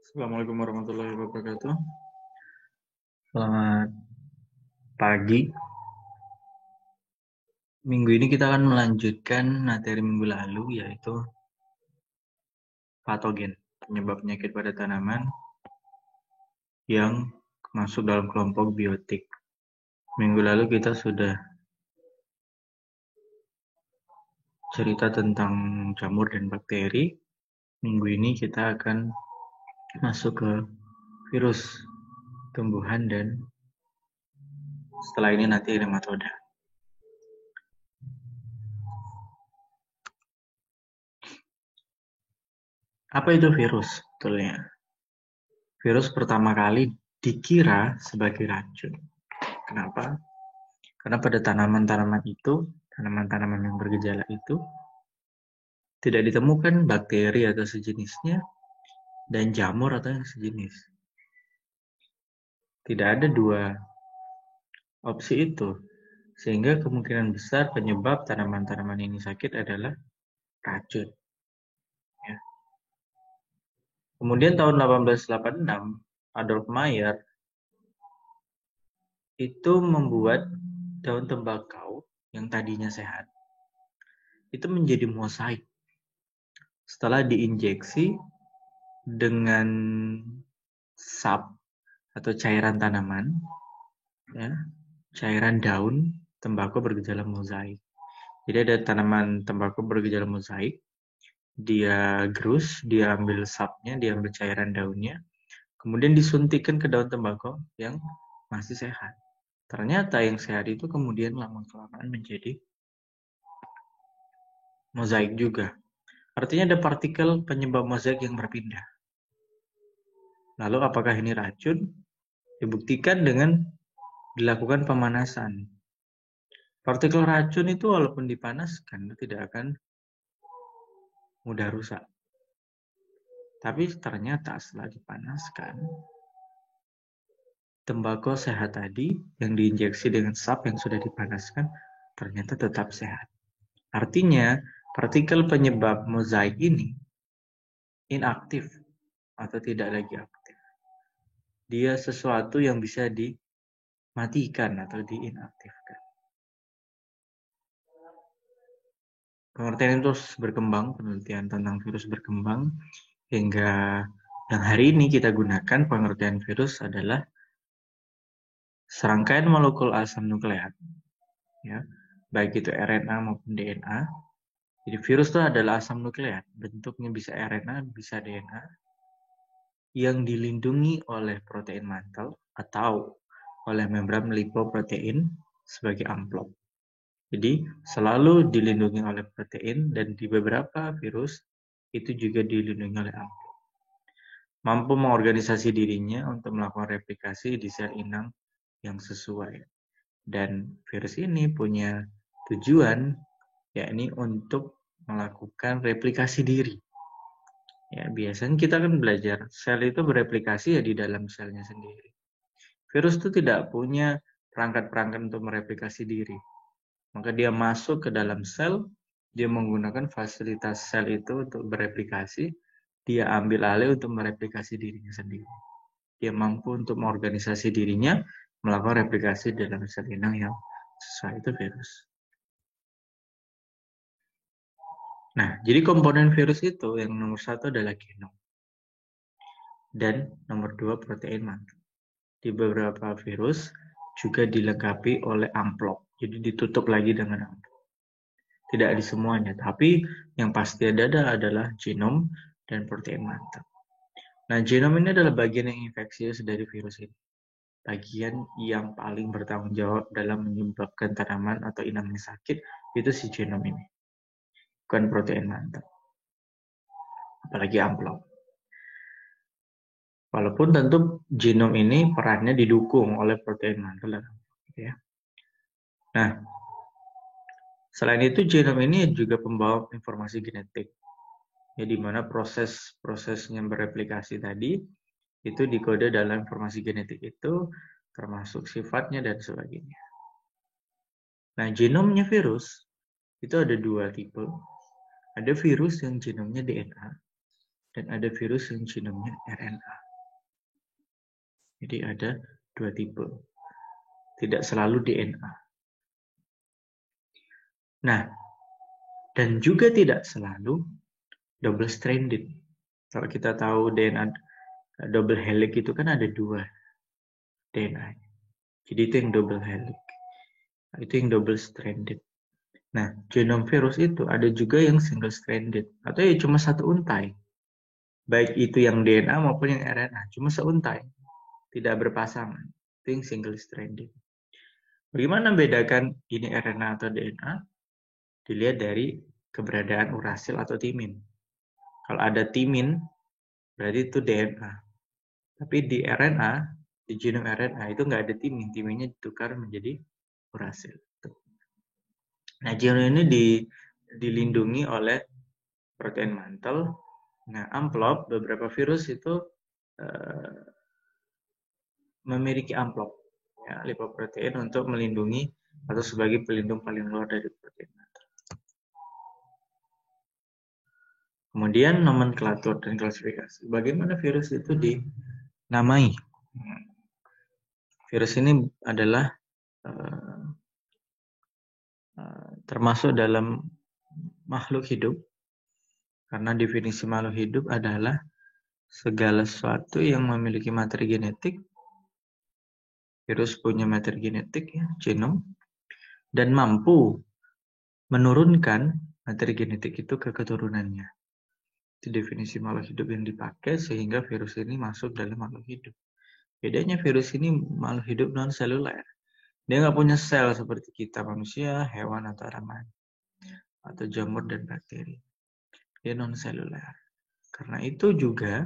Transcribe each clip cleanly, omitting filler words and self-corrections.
Assalamualaikum warahmatullahi wabarakatuh. Selamat pagi. Minggu ini kita akan melanjutkan materi minggu lalu, yaitu patogen, penyebab penyakit pada tanaman yang masuk dalam kelompok biotik. Minggu lalu kita sudah cerita tentang jamur dan bakteri. Minggu ini kita akan masuk ke virus tumbuhan dan setelah ini nanti nematoda. Apa itu virus? Sebetulnya, virus pertama kali dikira sebagai racun. Kenapa? Karena pada tanaman-tanaman itu, tanaman-tanaman yang bergejala itu, tidak ditemukan bakteri atau sejenisnya dan jamur atau yang sejenis. Tidak ada dua opsi itu. Sehingga kemungkinan besar penyebab tanaman-tanaman ini sakit adalah racun. Ya. Kemudian tahun 1886, Adolf Meyer itu membuat daun tembakau yang tadinya sehat itu menjadi mosaik setelah diinjeksi dengan sap atau cairan tanaman, ya, cairan daun tembakau bergejala mosaik. Jadi ada tanaman tembakau bergejala mosaik, dia gerus, dia ambil sapnya, dia ambil cairan daunnya, kemudian disuntikkan ke daun tembakau yang masih sehat. Ternyata yang sehat itu kemudian lama-kelamaan menjadi mosaik juga. Artinya ada partikel penyebab mosaik yang berpindah. Lalu apakah ini racun? Dibuktikan dengan dilakukan pemanasan. Partikel racun itu walaupun dipanaskan tidak akan mudah rusak. Tapi ternyata setelah dipanaskan, tembakau sehat tadi yang diinjeksi dengan sap yang sudah dipanaskan ternyata tetap sehat. Artinya partikel penyebab mosaik ini inaktif atau tidak lagi aktif. Dia sesuatu yang bisa dimatikan atau diinaktifkan. Pengertian itu terus berkembang, penelitian tentang virus berkembang, hingga yang hari ini kita gunakan pengertian virus adalah serangkaian molekul asam nukleat, ya, baik itu RNA maupun DNA. Jadi virus itu adalah asam nukleat, bentuknya bisa RNA, bisa DNA, yang dilindungi oleh protein mantel atau oleh membran lipoprotein sebagai amplop. Jadi selalu dilindungi oleh protein dan di beberapa virus itu juga dilindungi oleh amplop. Mampu mengorganisasi dirinya untuk melakukan replikasi di sel inang yang sesuai. Dan virus ini punya tujuan yakni untuk melakukan replikasi diri. Ya, biasanya kita kan belajar sel itu bereplikasi ya di dalam selnya sendiri. Virus itu tidak punya perangkat-perangkat untuk mereplikasi diri. Maka dia masuk ke dalam sel, dia menggunakan fasilitas sel itu untuk bereplikasi, dia ambil alih untuk mereplikasi dirinya sendiri. Dia mampu untuk mengorganisasi dirinya, melakukan replikasi dalam sel inang yang sesuai, itu virus. Nah, jadi komponen virus itu yang nomor satu adalah genom. Dan nomor dua protein mantel. Di beberapa virus juga dilengkapi oleh amplop. Jadi ditutup lagi dengan amplop. Tidak di semuanya, tapi yang pasti ada adalah genom dan protein mantel. Nah, genom ini adalah bagian yang infeksius dari virus ini. Bagian yang paling bertanggung jawab dalam menyebabkan tanaman atau inangnya sakit itu si genom ini, bukan protein mantel, apalagi amplop. Walaupun tentu genom ini perannya didukung oleh protein mantel dan amplop, ya. Nah, selain itu genom ini juga pembawa informasi genetik, ya, di mana proses-prosesnya bereplikasi tadi itu dikode dalam informasi genetik itu, termasuk sifatnya dan sebagainya. Nah, genomnya virus itu ada dua tipe. Ada virus yang genomnya DNA dan ada virus yang genomnya RNA. Jadi ada dua tipe, tidak selalu DNA. Nah, dan juga tidak selalu double stranded. Kalau kita tahu DNA double helix itu kan ada dua DNA. Jadi itu yang double helix. Itu yang double stranded. Nah, genom virus itu ada juga yang single stranded atau ya cuma satu untai. Baik itu yang DNA maupun yang RNA, cuma seuntai. Tidak berpasangan. Itu yang single stranded. Bagaimana membedakan ini RNA atau DNA? Dilihat dari keberadaan urasil atau timin. Kalau ada timin, berarti itu DNA. Tapi di RNA, di genom RNA itu nggak ada timin. Timinnya ditukar menjadi urasil. Nah, genom ini dilindungi oleh protein mantel. Nah, amplop, beberapa virus itu memiliki amplop, ya, lipoprotein untuk melindungi atau sebagai pelindung paling luar dari protein mantel. Kemudian nomenklatur dan klasifikasi. Bagaimana virus itu dinamai? Virus ini adalah termasuk dalam makhluk hidup, karena definisi makhluk hidup adalah segala sesuatu yang memiliki materi genetik. Virus punya materi genetik, ya, genom, dan mampu menurunkan materi genetik itu ke keturunannya. Itu definisi makhluk hidup yang dipakai sehingga virus ini masuk dalam makhluk hidup. Bedanya virus ini makhluk hidup non-seluler. Dia nggak punya sel seperti kita manusia, hewan, atau tanaman, atau jamur dan bakteri. Dia non-seluler. Karena itu juga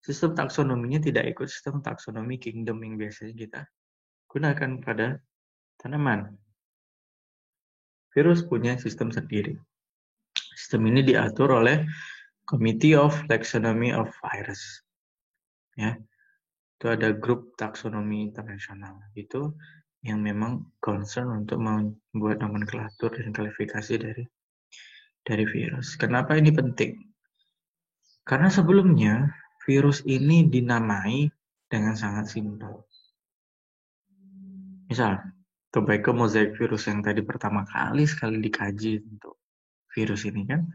sistem taksonominya tidak ikut sistem taksonomi kingdom yang biasanya kita gunakan pada tanaman. Virus punya sistem sendiri. Sistem ini diatur oleh Committee of Taxonomy of Virus. Ya, itu ada grup taksonomi internasional. Itu yang memang concern untuk membuat nomenklatur dan klasifikasi dari virus. Kenapa ini penting? Karena sebelumnya virus ini dinamai dengan sangat simpel. Misal, tobacco mosaic virus yang tadi pertama kali sekali dikaji untuk virus ini kan,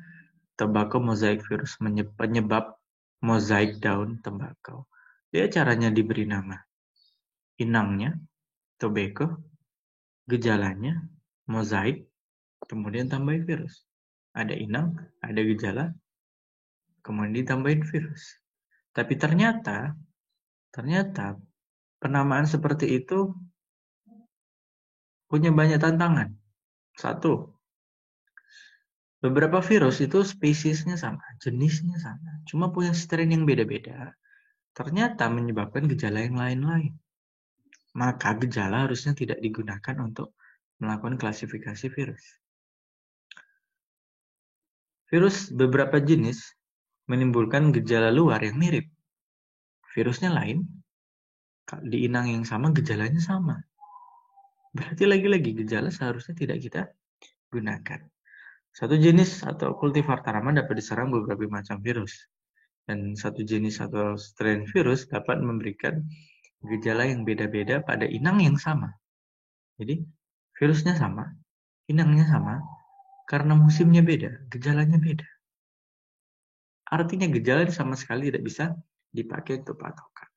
tobacco mosaic virus penyebab mozaik daun tembakau. Dia caranya diberi nama. Inangnya, tobacco, gejalanya, mozaik, kemudian tambahin virus. Ada inang, ada gejala, kemudian ditambahin virus. Tapi ternyata penamaan seperti itu punya banyak tantangan. Satu, beberapa virus itu spesiesnya sama, jenisnya sama, cuma punya strain yang beda-beda. Ternyata menyebabkan gejala yang lain-lain. Maka gejala harusnya tidak digunakan untuk melakukan klasifikasi virus. Virus beberapa jenis menimbulkan gejala luar yang mirip. Virusnya lain, di inang yang sama gejalanya sama. Berarti lagi-lagi gejala seharusnya tidak kita gunakan. Satu jenis atau kultivar tanaman dapat diserang beberapa macam virus. Dan satu jenis atau strain virus dapat memberikan gejala yang beda-beda pada inang yang sama. Jadi virusnya sama, inangnya sama, karena musimnya beda, gejalanya beda. Artinya gejala sama sekali tidak bisa dipakai untuk patokan.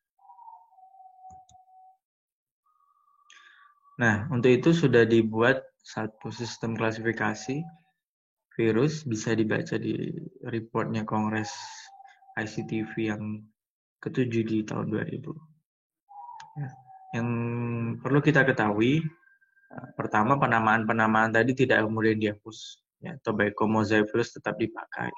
Nah, untuk itu sudah dibuat satu sistem klasifikasi virus, bisa dibaca di reportnya Kongres ICTV yang ke-7 di tahun 2000. Ya. Yang perlu kita ketahui, pertama penamaan tadi tidak kemudian dihapus. Ya, tobacco mosaic virus tetap dipakai.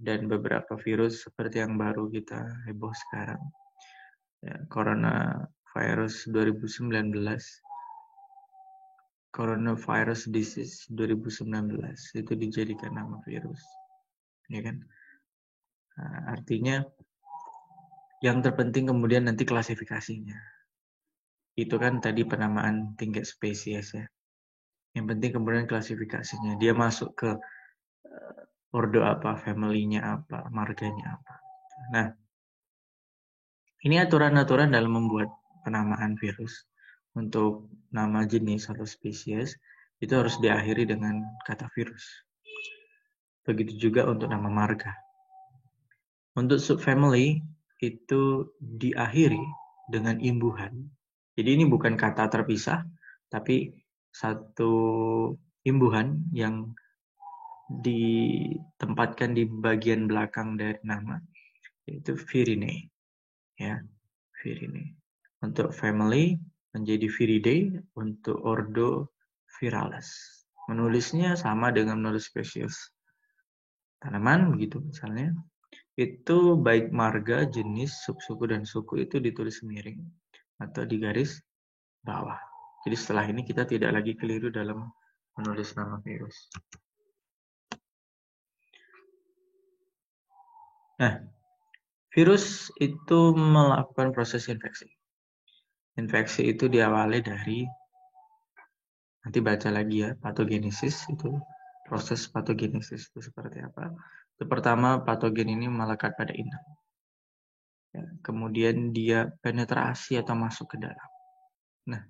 Dan beberapa virus seperti yang baru kita heboh sekarang. Ya, coronavirus 2019, coronavirus disease 2019 itu dijadikan nama virus, ya kan? Nah, artinya yang terpenting kemudian nanti klasifikasinya. Itu kan tadi penamaan tingkat spesies ya. Yang penting kemudian klasifikasinya. Dia masuk ke ordo apa, family-nya apa, marganya apa. Nah, ini aturan-aturan dalam membuat penamaan virus. Untuk nama jenis atau spesies, itu harus diakhiri dengan kata virus. Begitu juga untuk nama marga. Untuk subfamily, itu diakhiri dengan imbuhan. Jadi ini bukan kata terpisah, tapi satu imbuhan yang ditempatkan di bagian belakang dari nama, yaitu virinae. Ya, virinae. Untuk family menjadi viridae, untuk ordo virales. Menulisnya sama dengan menulis spesies tanaman, begitu misalnya. Itu baik marga, jenis, subsuku, dan suku itu ditulis miring atau di garis bawah. Jadi setelah ini kita tidak lagi keliru dalam menulis nama virus. Nah, virus itu melakukan proses infeksi. Infeksi itu diawali dari, nanti baca lagi ya, patogenesis. Itu proses patogenesis itu seperti apa. Itu pertama, patogen ini melekat pada inang. Ya, kemudian dia penetrasi atau masuk ke dalam. Nah,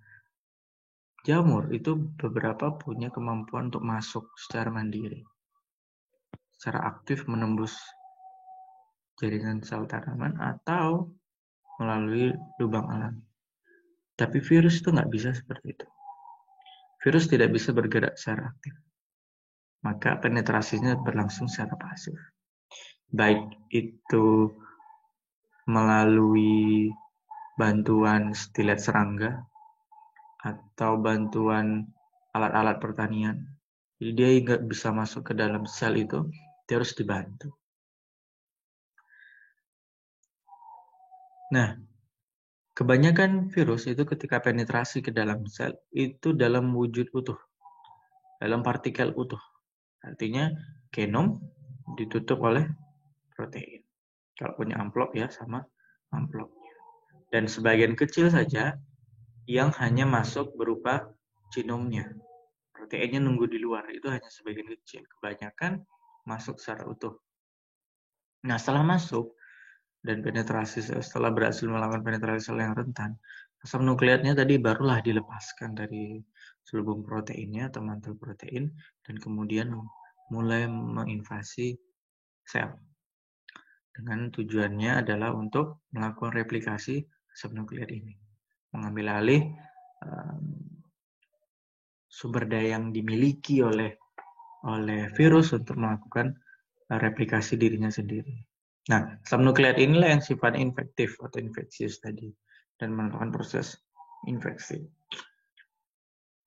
jamur itu beberapa punya kemampuan untuk masuk secara mandiri, secara aktif menembus jaringan sel tanaman atau melalui lubang alami. Tapi virus itu nggak bisa seperti itu. Virus tidak bisa bergerak secara aktif. Maka penetrasinya berlangsung secara pasif. Baik itu melalui bantuan stilet serangga atau bantuan alat-alat pertanian. Jadi dia nggak bisa masuk ke dalam sel itu, dia harus dibantu. Nah, kebanyakan virus itu ketika penetrasi ke dalam sel, itu dalam wujud utuh, dalam partikel utuh. Artinya genom ditutup oleh protein. Kalau punya amplop ya sama amplopnya. Dan sebagian kecil saja yang hanya masuk berupa genomnya. Proteinnya nunggu di luar, itu hanya sebagian kecil. Kebanyakan masuk secara utuh. Nah, setelah masuk dan penetrasi, setelah berhasil melakukan penetrasi sel yang rentan, asam nukleatnya tadi barulah dilepaskan dari selubung proteinnya atau mantel protein dan kemudian mulai menginvasi sel. Dengan tujuannya adalah untuk melakukan replikasi asam nukleat ini. Mengambil alih sumber daya yang dimiliki oleh virus untuk melakukan replikasi dirinya sendiri. Nah, asam nukleat inilah yang sifatnya infektif atau infeksius tadi dan melakukan proses infeksi.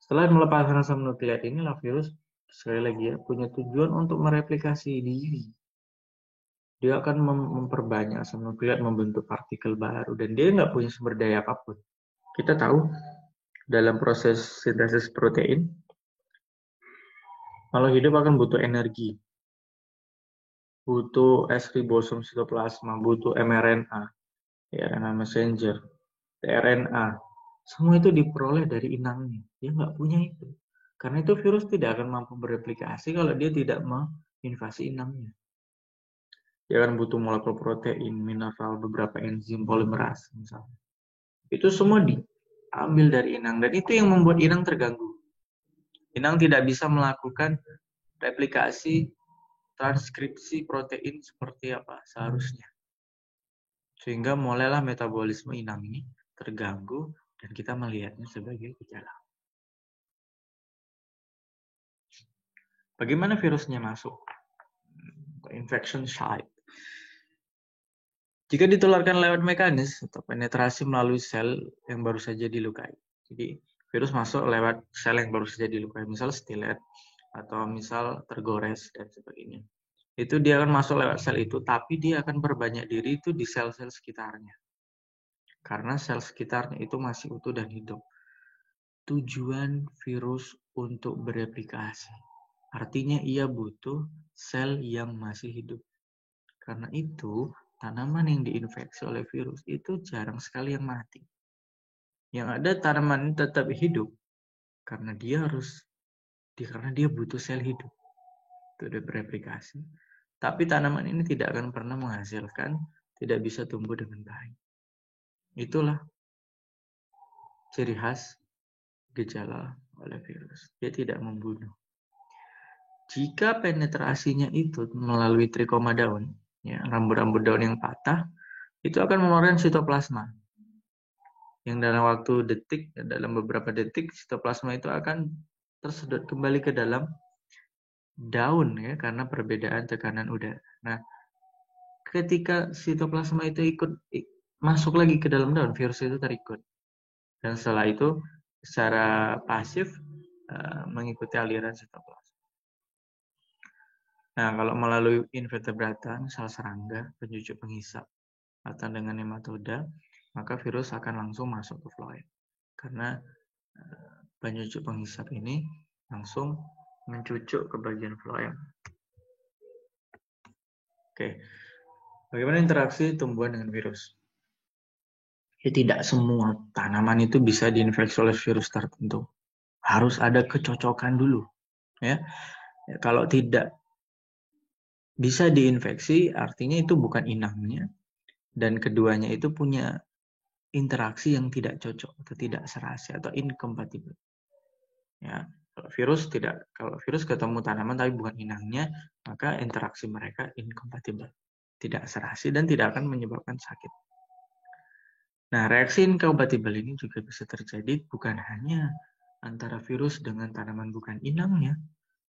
Setelah melepaskan asam nukleat inilah virus sekali lagi ya punya tujuan untuk mereplikasi diri. Dia akan memperbanyak asam nukleat, membentuk partikel baru dan dia nggak punya sumber daya apapun. Kita tahu dalam proses sintesis protein, kalau hidup akan butuh energi, butuh S ribosom sitoplasma, butuh mRNA, RNA messenger, tRNA, semua itu diperoleh dari inangnya. Dia nggak punya itu. Karena itu virus tidak akan mampu bereplikasi kalau dia tidak menginvasi inangnya. Dia akan butuh molekul protein, mineral, beberapa enzim, polimerase misalnya. Itu semua diambil dari inang dan itu yang membuat inang terganggu. Inang tidak bisa melakukan replikasi transkripsi protein seperti apa seharusnya. Sehingga mulailah metabolisme inang ini terganggu dan kita melihatnya sebagai gejala. Bagaimana virusnya masuk? Infection site. Jika ditularkan lewat mekanis atau penetrasi melalui sel yang baru saja dilukai. Jadi virus masuk lewat sel yang baru saja dilukai, misal stilet atau misal tergores dan sebagainya. Itu dia akan masuk lewat sel itu, tapi dia akan berbanyak diri itu di sel-sel sekitarnya. Karena sel sekitarnya itu masih utuh dan hidup. Tujuan virus untuk bereplikasi. Artinya ia butuh sel yang masih hidup. Karena itu, tanaman yang diinfeksi oleh virus itu jarang sekali yang mati. Yang ada tanaman tetap hidup karena dia butuh sel hidup. Itu udah bereplikasi. Tapi tanaman ini tidak akan pernah menghasilkan, tidak bisa tumbuh dengan baik. Itulah ciri khas gejala oleh virus. Dia tidak membunuh. Jika penetrasinya itu melalui trikoma daun, ya, rambut-rambut daun yang patah, itu akan mengeluarkan sitoplasma. Yang dalam waktu detik, dalam beberapa detik, sitoplasma itu akan tersedot kembali ke dalam daun, ya, karena perbedaan tekanan udara. Nah, ketika sitoplasma itu masuk lagi ke dalam daun, virus itu terikut. Dan setelah itu, secara pasif, mengikuti aliran sitoplasma. Nah, kalau melalui invertebrata, misal serangga, pencucuk penghisap, atau dengan nematoda, maka virus akan langsung masuk ke floem. Karena pencucuk penghisap ini langsung mencucuk ke bagian floem. Oke, bagaimana interaksi tumbuhan dengan virus? Ya, tidak semua tanaman itu bisa diinfeksi oleh virus tertentu. Harus ada kecocokan dulu. Ya, kalau tidak bisa diinfeksi, artinya itu bukan inangnya. Dan keduanya itu punya interaksi yang tidak cocok atau tidak serasi atau incompatible. Ya, kalau virus ketemu tanaman tapi bukan inangnya, maka interaksi mereka incompatible, tidak serasi dan tidak akan menyebabkan sakit. Nah, reaksi incompatible ini juga bisa terjadi bukan hanya antara virus dengan tanaman bukan inangnya,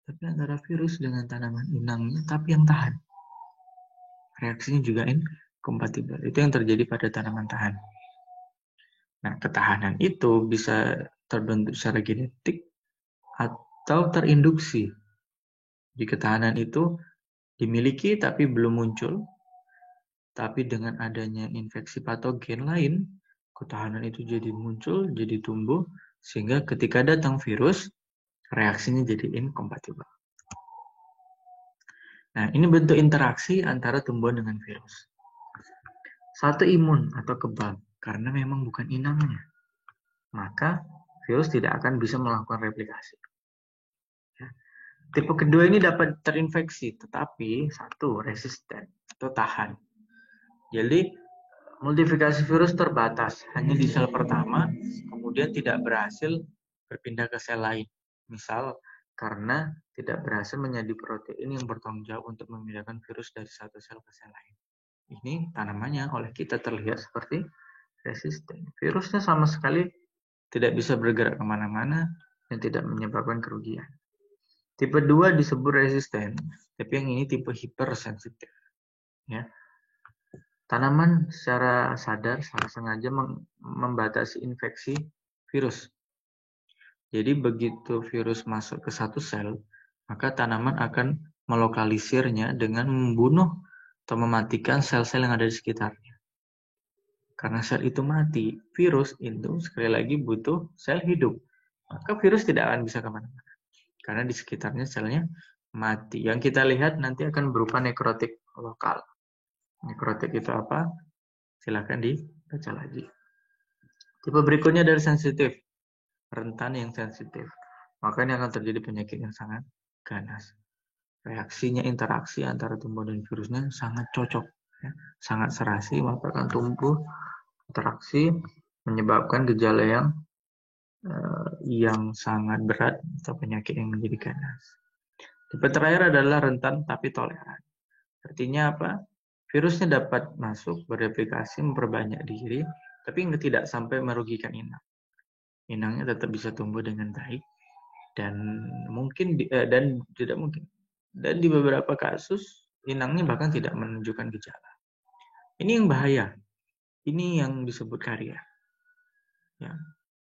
tapi antara virus dengan tanaman inangnya tapi yang tahan. Reaksinya juga incompatible. Itu yang terjadi pada tanaman tahan. Nah, ketahanan itu bisa terbentuk secara genetik atau terinduksi. Di ketahanan itu dimiliki tapi belum muncul, tapi dengan adanya infeksi patogen lain, ketahanan itu jadi muncul, jadi tumbuh, sehingga ketika datang virus, reaksinya jadi incompatible. Nah, ini bentuk interaksi antara tumbuhan dengan virus. Satu imun atau kebal, karena memang bukan inangnya, maka virus tidak akan bisa melakukan replikasi. Tipe kedua ini dapat terinfeksi, tetapi satu, resisten atau tahan. Jadi, multiplikasi virus terbatas, hanya di sel pertama, kemudian tidak berhasil berpindah ke sel lain. Misal, karena tidak berhasil menjadi protein yang bertanggung jawab untuk memindahkan virus dari satu sel ke sel lain. Ini tanamannya oleh kita terlihat seperti resisten. Virusnya sama sekali tidak bisa bergerak kemana-mana dan tidak menyebabkan kerugian. Tipe 2 disebut resisten, tapi yang ini tipe hipersensitif. Ya. Tanaman secara sadar, secara sengaja membatasi infeksi virus. Jadi begitu virus masuk ke satu sel, maka tanaman akan melokalisirnya dengan membunuh atau mematikan sel-sel yang ada di sekitarnya. Karena sel itu mati, virus itu sekali lagi butuh sel hidup. Maka virus tidak akan bisa kemana-mana. Karena di sekitarnya selnya mati. Yang kita lihat nanti akan berupa nekrotik lokal. Nekrotik itu apa? Silahkan dibaca lagi. Tipe berikutnya dari sensitif. Rentan yang sensitif. Maka ini akan terjadi penyakit yang sangat ganas. Reaksinya, interaksi antara tumbuhan dan virusnya sangat cocok. Ya. Sangat serasi, maka akan tumbuh interaksi menyebabkan gejala yang sangat berat atau penyakit yang menjadi ganas. Tipe terakhir adalah rentan tapi toleran. Artinya apa? Virusnya dapat masuk, bereplikasi, memperbanyak diri, tapi tidak sampai merugikan inang. Inangnya tetap bisa tumbuh dengan baik dan tidak mungkin. Dan di beberapa kasus inangnya bahkan tidak menunjukkan gejala. Ini yang bahaya. Ini yang disebut karya. Ya.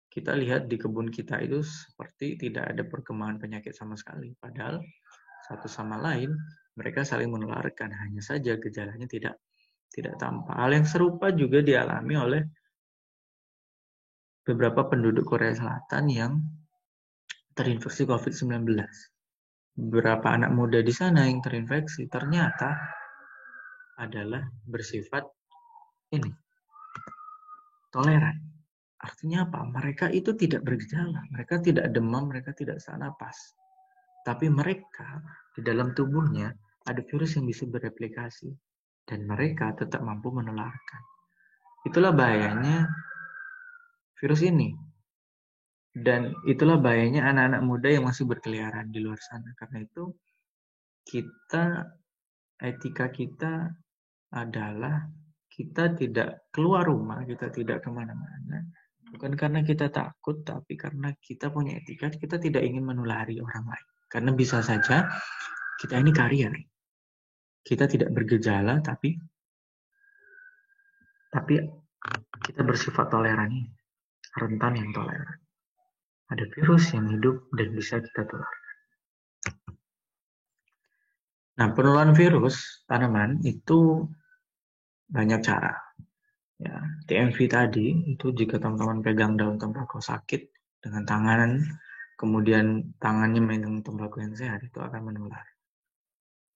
Kita lihat di kebun kita itu seperti tidak ada perkembangan penyakit sama sekali. Padahal satu sama lain mereka saling menularkan. Hanya saja gejalanya tidak tampak. Hal yang serupa juga dialami oleh beberapa penduduk Korea Selatan yang terinfeksi COVID-19. Beberapa anak muda di sana yang terinfeksi ternyata adalah bersifat toleran. Artinya apa? Mereka itu tidak bergejala, mereka tidak demam, mereka tidak sesak napas. Tapi mereka di dalam tubuhnya ada virus yang bisa bereplikasi dan mereka tetap mampu menularkan. Itulah bahayanya virus ini. Dan itulah bahayanya anak-anak muda yang masih berkeliaran di luar sana. Karena itu etika kita adalah kita tidak keluar rumah, kita tidak kemana-mana. Bukan karena kita takut, tapi karena kita punya etika, kita tidak ingin menulari orang lain. Karena bisa saja kita ini karier. Kita tidak bergejala, tapi kita bersifat toleran, rentan yang toleran. Ada virus yang hidup dan bisa kita tular. Nah, penularan virus tanaman itu banyak cara. Ya, TMV tadi itu jika teman-teman pegang daun tembakau sakit dengan tangan, kemudian tangannya megang tembakau yang sehat, itu akan menular.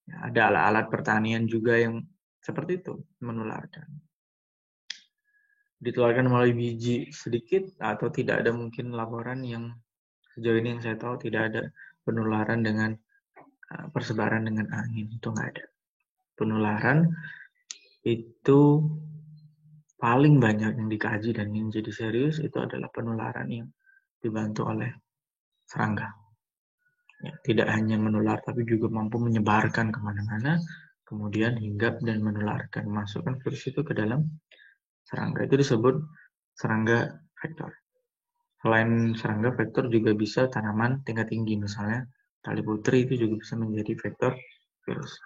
Ya, ada alat-alat pertanian juga yang seperti itu, menularkan. Ditularkan melalui biji sedikit atau tidak ada mungkin laporan yang sejauh ini yang saya tahu tidak ada penularan dengan persebaran dengan angin, itu nggak ada. Penularan itu paling banyak yang dikaji dan yang jadi serius itu adalah penularan yang dibantu oleh serangga. Ya, tidak hanya menular tapi juga mampu menyebarkan kemana-mana, kemudian hinggap dan menularkan, masukkan virus itu ke dalam serangga. Itu disebut serangga vektor. Selain serangga vektor juga bisa tanaman tingkat tinggi, misalnya tali putri itu juga bisa menjadi vektor virus.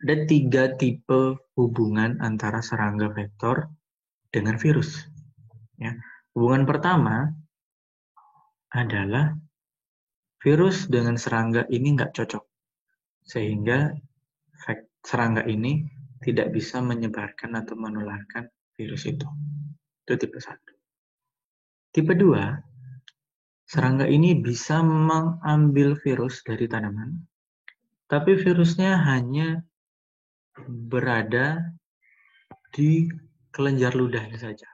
Ada 3 tipe hubungan antara serangga vektor dengan virus. Ya. Hubungan pertama adalah virus dengan serangga ini nggak cocok, sehingga serangga ini tidak bisa menyebarkan atau menularkan virus itu. Itu tipe 1. Tipe 2, serangga ini bisa mengambil virus dari tanaman, tapi virusnya hanya berada di kelenjar ludahnya saja.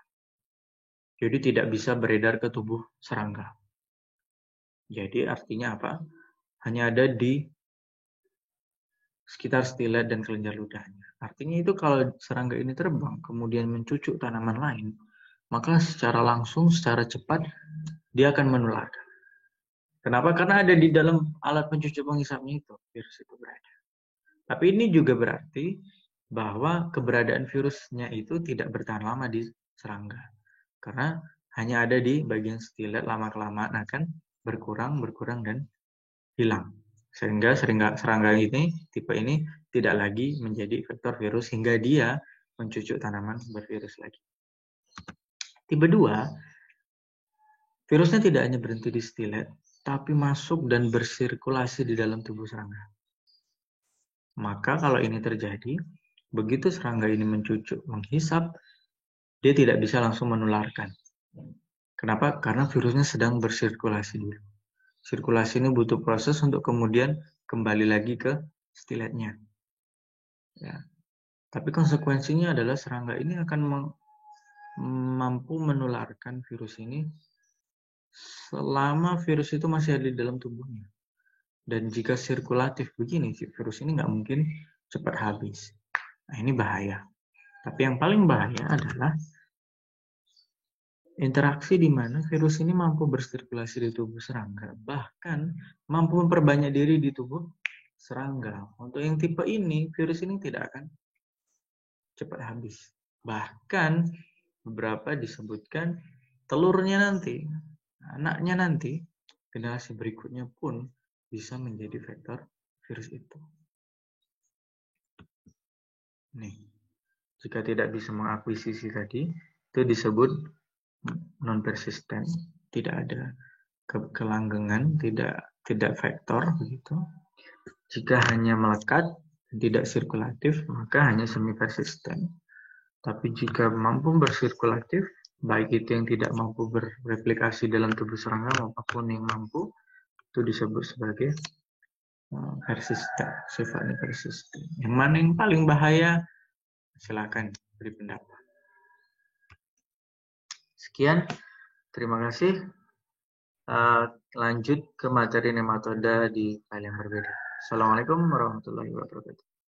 Jadi tidak bisa beredar ke tubuh serangga. Jadi artinya apa? Hanya ada di sekitar stilet dan kelenjar ludahnya. Artinya itu kalau serangga ini terbang, kemudian mencucuk tanaman lain, maka secara langsung, secara cepat, dia akan menularkan. Kenapa? Karena ada di dalam alat pencucuk penghisapnya itu, virus itu berada. Tapi ini juga berarti bahwa keberadaan virusnya itu tidak bertahan lama di serangga. Karena hanya ada di bagian stilet, lama-kelamaan akan berkurang, dan hilang. Sehingga serangga ini, tipe ini, tidak lagi menjadi vektor virus hingga dia mencucuk tanaman bervirus lagi. Tipe 2, virusnya tidak hanya berhenti di stilet, tapi masuk dan bersirkulasi di dalam tubuh serangga. Maka kalau ini terjadi, begitu serangga ini mencucuk, menghisap, dia tidak bisa langsung menularkan. Kenapa? Karena virusnya sedang bersirkulasi dulu. Sirkulasi ini butuh proses untuk kemudian kembali lagi ke stiletnya. Ya. Tapi konsekuensinya adalah serangga ini akan mampu menularkan virus ini selama virus itu masih ada di dalam tubuhnya. Dan jika sirkulatif begini, virus ini nggak mungkin cepat habis. Nah, ini bahaya. Tapi yang paling bahaya adalah interaksi di mana virus ini mampu bersirkulasi di tubuh serangga, bahkan mampu memperbanyak diri di tubuh serangga. Untuk yang tipe ini, virus ini tidak akan cepat habis. Bahkan beberapa disebutkan telurnya nanti, anaknya nanti, generasi berikutnya pun bisa menjadi vektor virus itu. Nih, jika tidak bisa mengakuisisi tadi, itu disebut non-persisten, tidak ada kelanggengan, tidak vektor begitu. Jika hanya melekat, tidak sirkulatif, maka hanya semi-persisten. Tapi jika mampu bersirkulatif, baik itu yang tidak mampu bereplikasi dalam tubuh serangga maupun yang mampu, itu disebut sebagai persisten, sifatnya persisten. Yang mana yang paling bahaya? Silakan beri pendapat. Sekian, terima kasih. Lanjut ke materi nematoda di file yang berbeda. Assalamualaikum warahmatullahi wabarakatuh.